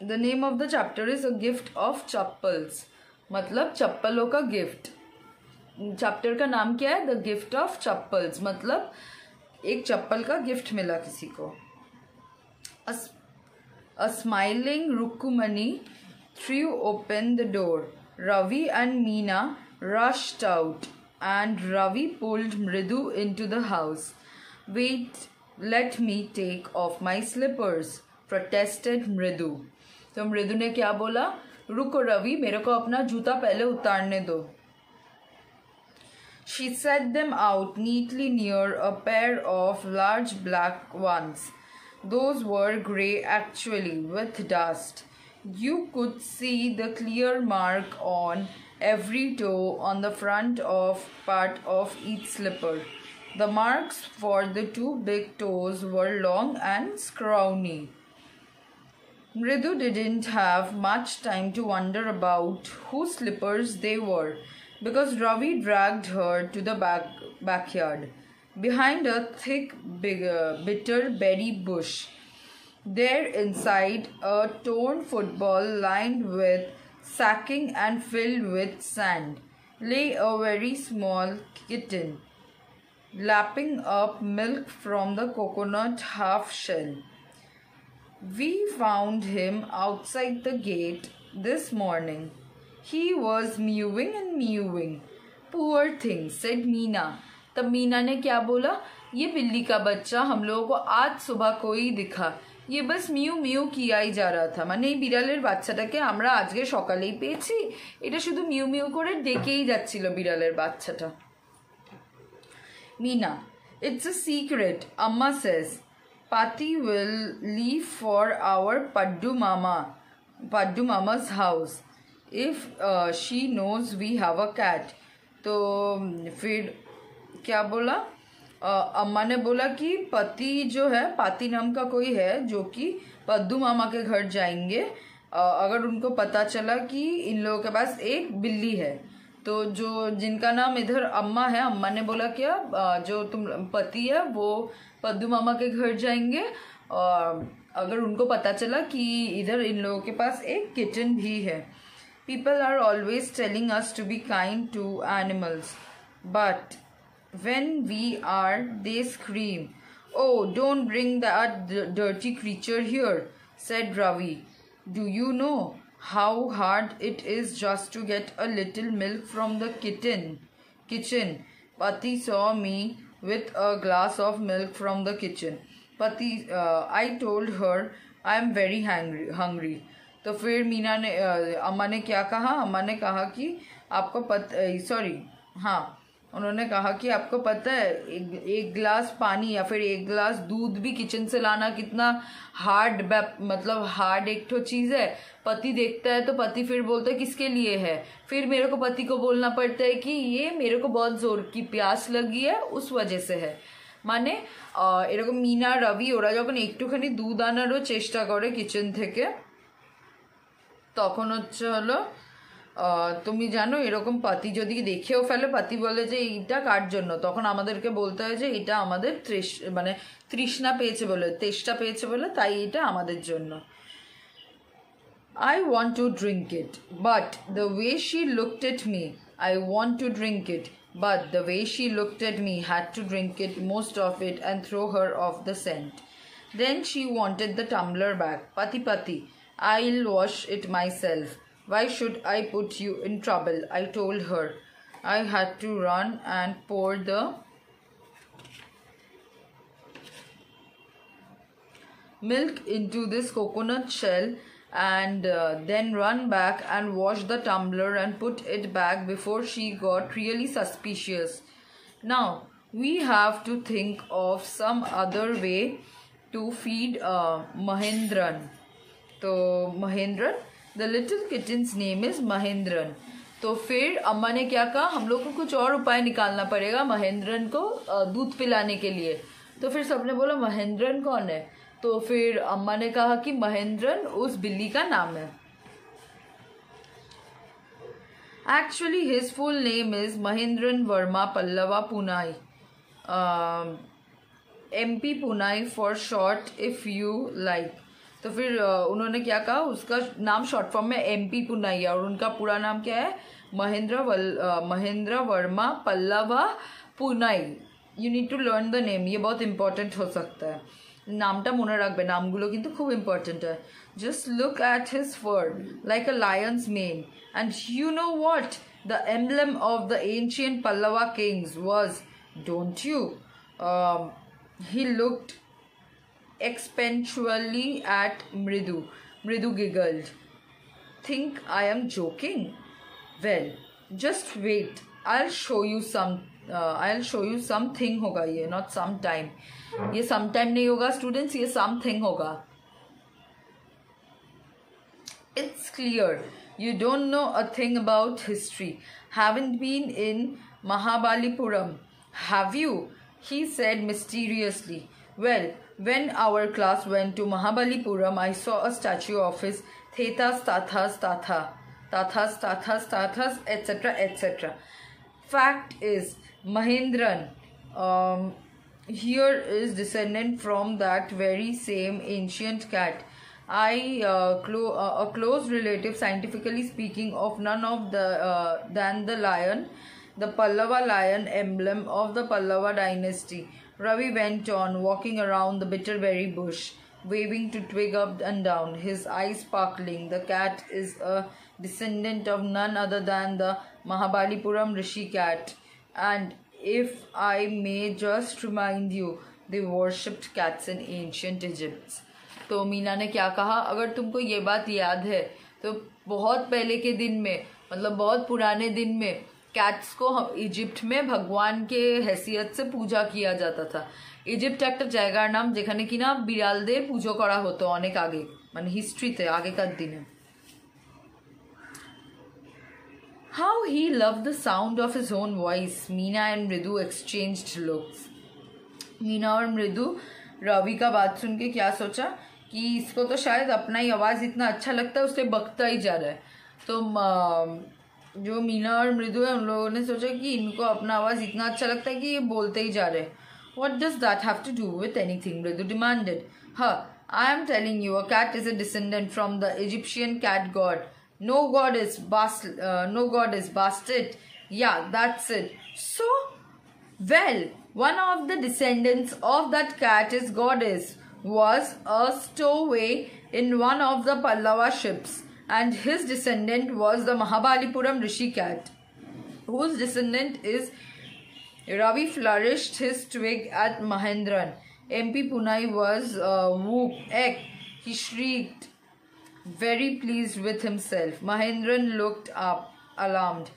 The name of the chapter is a gift of chappals, मतलब चप्पलों का गिफ्ट। चैप्टर का नाम क्या है? द गिफ्ट ऑफ चप्पल्स, मतलब एक चप्पल का गिफ्ट मिला किसी को। A smiling Rukumani threw open the door. Ravi and Meena rushed out, and Ravi pulled Mridu into the house. Wait, let me take off my slippers, protested Mridu. तो मृदु ने क्या बोला? रुको रवि, मेरे को अपना जूता पहले उतारने दो। She set them out neatly near a pair of large black ones. Those were grey actually, with dust. You could see the clear mark on every toe on the front of part of each slipper. The marks for the two big toes were long and scrawny. Mridu didn't have much time to wonder about whose slippers they were, because Ravi dragged her to the backyard. Behind a thick, bitter berry bush, there inside a torn football lined with sacking and filled with sand, lay a very small kitten, lapping up milk from the coconut half shell. We found him outside the gate this morning. He was mewing and mewing. Poor thing, said Meena. तब मीना ने क्या बोला? ये बिल्ली का बच्चा हम लोगों को आज सुबह कोई दिखा, ये बस মিউ মিউ কিয়াই যা रहा था, মানে এই বিড়ালের বাচ্চাটাকে আমরা আজকে সকালেই পেয়েছি, এটা শুধু মিউ মিউ করে ডেকেই যাচ্ছিল বিড়ালের বাচ্চাটা। Meena, it's a secret. Amma says Pati will leave for our Paddu Mama's house if she knows we have a cat. तो फिर क्या बोला? अम्मा ने बोला कि पति जो है, पाती नाम का कोई है जो कि पद्दू मामा के घर जाएंगे अगर उनको पता चला कि इन लोगों के पास एक बिल्ली है। तो जो जिनका नाम इधर अम्मा है, अम्मा ने बोला क्या जो तुम पति है वो पद्दू मामा के घर जाएंगे और अगर उनको पता चला कि इधर इन लोगों के पास एक किटन भी है। People are always telling us to be kind to animals, but when we are, they scream, "Oh, don't bring that dirty creature here," said Ravi. "Do you know how hard it is just to get a little milk from the kitchen? Pati saw me with a glass of milk from the kitchen. I told her I am very hungry. तो फिर मीना ने अम्मा ने क्या कहा? अम्मा ने कहा कि उन्होंने कहा कि आपको पता है एक गिलास पानी या फिर एक गिलास दूध भी किचन से लाना कितना हार्ड, मतलब हार्ड एक तो चीज़ है। पति देखता है तो पति फिर बोलता है किसके लिए है, फिर मेरे को पति को बोलना पड़ता है कि ये मेरे को बहुत जोर की प्यास लगी है उस वजह से है। মানে এরকম মিনা রবি ওরা যখন একটুখানি দুধ আনারও চেষ্টা করে কিচেন থেকে, তখন হচ্ছে হলো তুমি জানো এরকম পাতি যদি দেখেও ফেলে, পাতি বলে যে এইটা কার জন্য, তখন আমাদেরকে বলতে হয় যে এটা আমাদের তৃষ্ণা পেয়েছে বলে, তেষ্টা পেয়েছে বলে, তাই এটা আমাদের জন্য। I want to drink it, but the way she looked at me, I want to drink it, but the way she looked at me had to drink it, most of it, and throw her off the scent. Then she wanted the tumbler back. Pati, I'll wash it myself. Why should I put you in trouble? I told her. I had to run and pour the milk into this coconut shell and then run back and wash the tumbler and put it back before she got really suspicious. Now we have to think of some other way to feed Mahendran. तो Mahendran, the little kitten's name is Mahendran. तो फिर अम्मा ने क्या कहा? हम लोग को कुछ और उपाय निकालना पड़ेगा महेंद्रन को दूध पिलाने के लिए। तो फिर सबने बोला महेंद्रन कौन है? तो फिर अम्मा ने कहा कि महेंद्रन उस बिल्ली का नाम है। Actually his full name is Mahendran Verma Pallava Punai, MP Punai for short if you like. तो फिर उन्होंने क्या कहा, उसका नाम शॉर्ट फॉर्म में MP पुनाई है और उनका पूरा नाम क्या है, Mahendra Varma Pallava Punai. You need to learn the name, ये बहुत इंपॉर्टेंट हो सकता है, नामटा मने राखबे, नामगुलो किन्तु खूब इंपॉर्टेंट है। Just look at his for like a Lions main, and you know what the emblem of the ancient Pallava Kings was, don't you? He looked expansionally at Mridu. Mridu giggled. Think I am joking? Well, just wait. I'll show you something होगा ये, not sometime. ये sometime नहीं होगा students, ये something होगा. It's clear you don't know a thing about history. Haven't been in Mahabalipuram, have you? He said mysteriously. Well, when our class went to Mahabalipuram, I saw a statue of his Thetas, Tathas, etc., etc. Fact is, Mahendran here is descendant from that very same ancient cat. A close relative, scientifically speaking, of none of the than the lion, the Pallava lion emblem of the Pallava dynasty. Ravi went on, walking around the bitterberry bush, waving to twig up and down, his eyes sparkling. The cat is a descendant of none other than the Mahabalipuram Rishi cat. And if I may just remind you, they worshipped cats in ancient Egypt. तो मीना ने क्या कहा, अगर तुमको ये बात याद है तो बहुत पहले के दिन में, मतलब बहुत पुराने दिन में, कैट्स को इजिप्ट में भगवान के हैसियत से पूजा किया जाता था। इजिप्ट একটা জায়গার নাম যেখানে কিনা বিড়ালদের পুজো করা হতো অনেক আগে, মানে হিস্ট্রিতে আগেকার দিনে। How he loved the sound of his own voice. Meena and Mridu exchanged looks. Meena और मृदु रवि का बात सुन के क्या सोचा कि इसको तो शायद अपना ही आवाज़ इतना अच्छा लगता है, उससे बकता ही जा रहा है। तो जो मीना और मृदु है उन लोगों ने सोचा कि इनको अपना आवाज़ इतना अच्छा लगता है कि ये बोलते ही जा रहे हैं। What does that have to do with anything? Mridu demanded. I am telling you, a cat is a descendant from the Egyptian cat god. No god is bastard. Yeah, that's it. So, well, one of the descendants of that cat is goddess was a stowaway in one of the Pallava ships, and his descendant was the Mahabalipuram Rishi cat, whose descendant is Ravi. Flourished his twig at Mahendran. MP Punai was whoop, ek, he shrieked, very pleased with himself. Mahendran looked up, alarmed.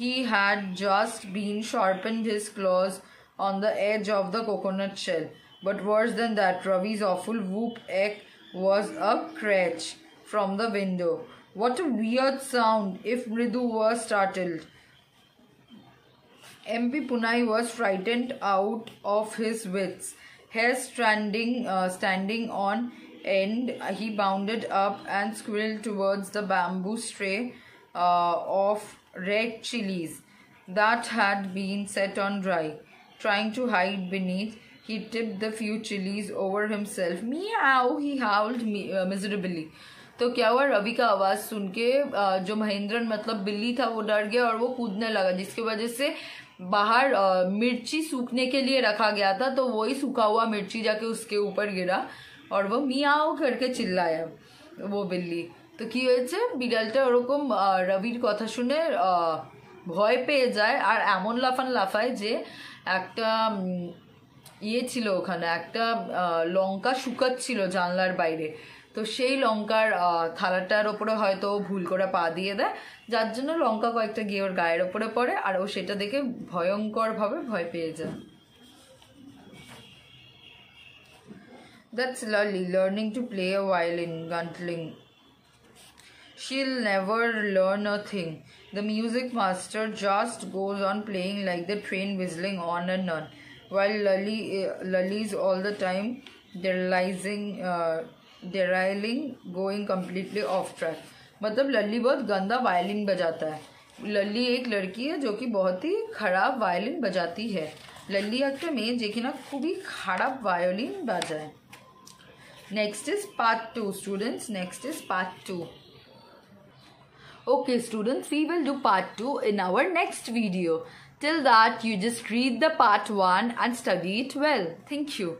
He had just been sharpened his claws on the edge of the coconut shell. But worse than that, Ravi's awful whoop ek was a screech from the window. What a weird sound! If Mridu was startled. MP Punai was frightened out of his wits. Hair standing on end, he bounded up and squirreled towards the bamboo tray of red chilies that had been set on dry. Trying to hide beneath, he tipped the few chilies over himself. Meow! He howled miserably. तो क्या हुआ, रवि का आवाज़ सुन के जो महेंद्रन मतलब बिल्ली था वो डर गया और वो कूदने लगा, जिसकी वजह से बाहर मिर्ची सूखने के लिए रखा गया था, तो वही सूखा हुआ मिर्ची जाके उसके ऊपर गिरा और वो मियाओ करके चिल्लाया वो बिल्ली। तो কি হয়েছে, বিড়ালটা ওরকম রবির কথা শুনে ভয় পেয়ে যায় আর এমন লাফান লাফায় যে একটা ইয়ে ছিল ওখানে, একটা লঙ্কা শুকাচ্ছিল জানলার বাইরে, তো সেই লঙ্কার থালাটার ওপরে হয়তো ভুল করে পা দিয়ে দেয়, যার জন্য লঙ্কা কয়েকটা গিয়ে ওর গায়ের ওপরে পড়ে আর ও সেটা দেখে ভয়ঙ্করভাবে ভয় পেয়ে যায়। That's Lali learning to play a violin, guntling. She'll never learn a thing. The music master just goes on playing like the train whistling on and on, while Lali's all the time derailing, going completely off track. मतलब लल्ली बहुत गंदा violin बजाता है। लल्ली एक लड़की है जो कि बहुत ही खराब वायलिन बजाती है। लल्ली একটা মেয়ে যে কিনা খুবই খারাপ वायलिन বাজায়। Next is part 2, students. Next is part 2. Okay, students, we will do part 2 in our next video. Till that, you just read the part 1 and study it well. Thank you.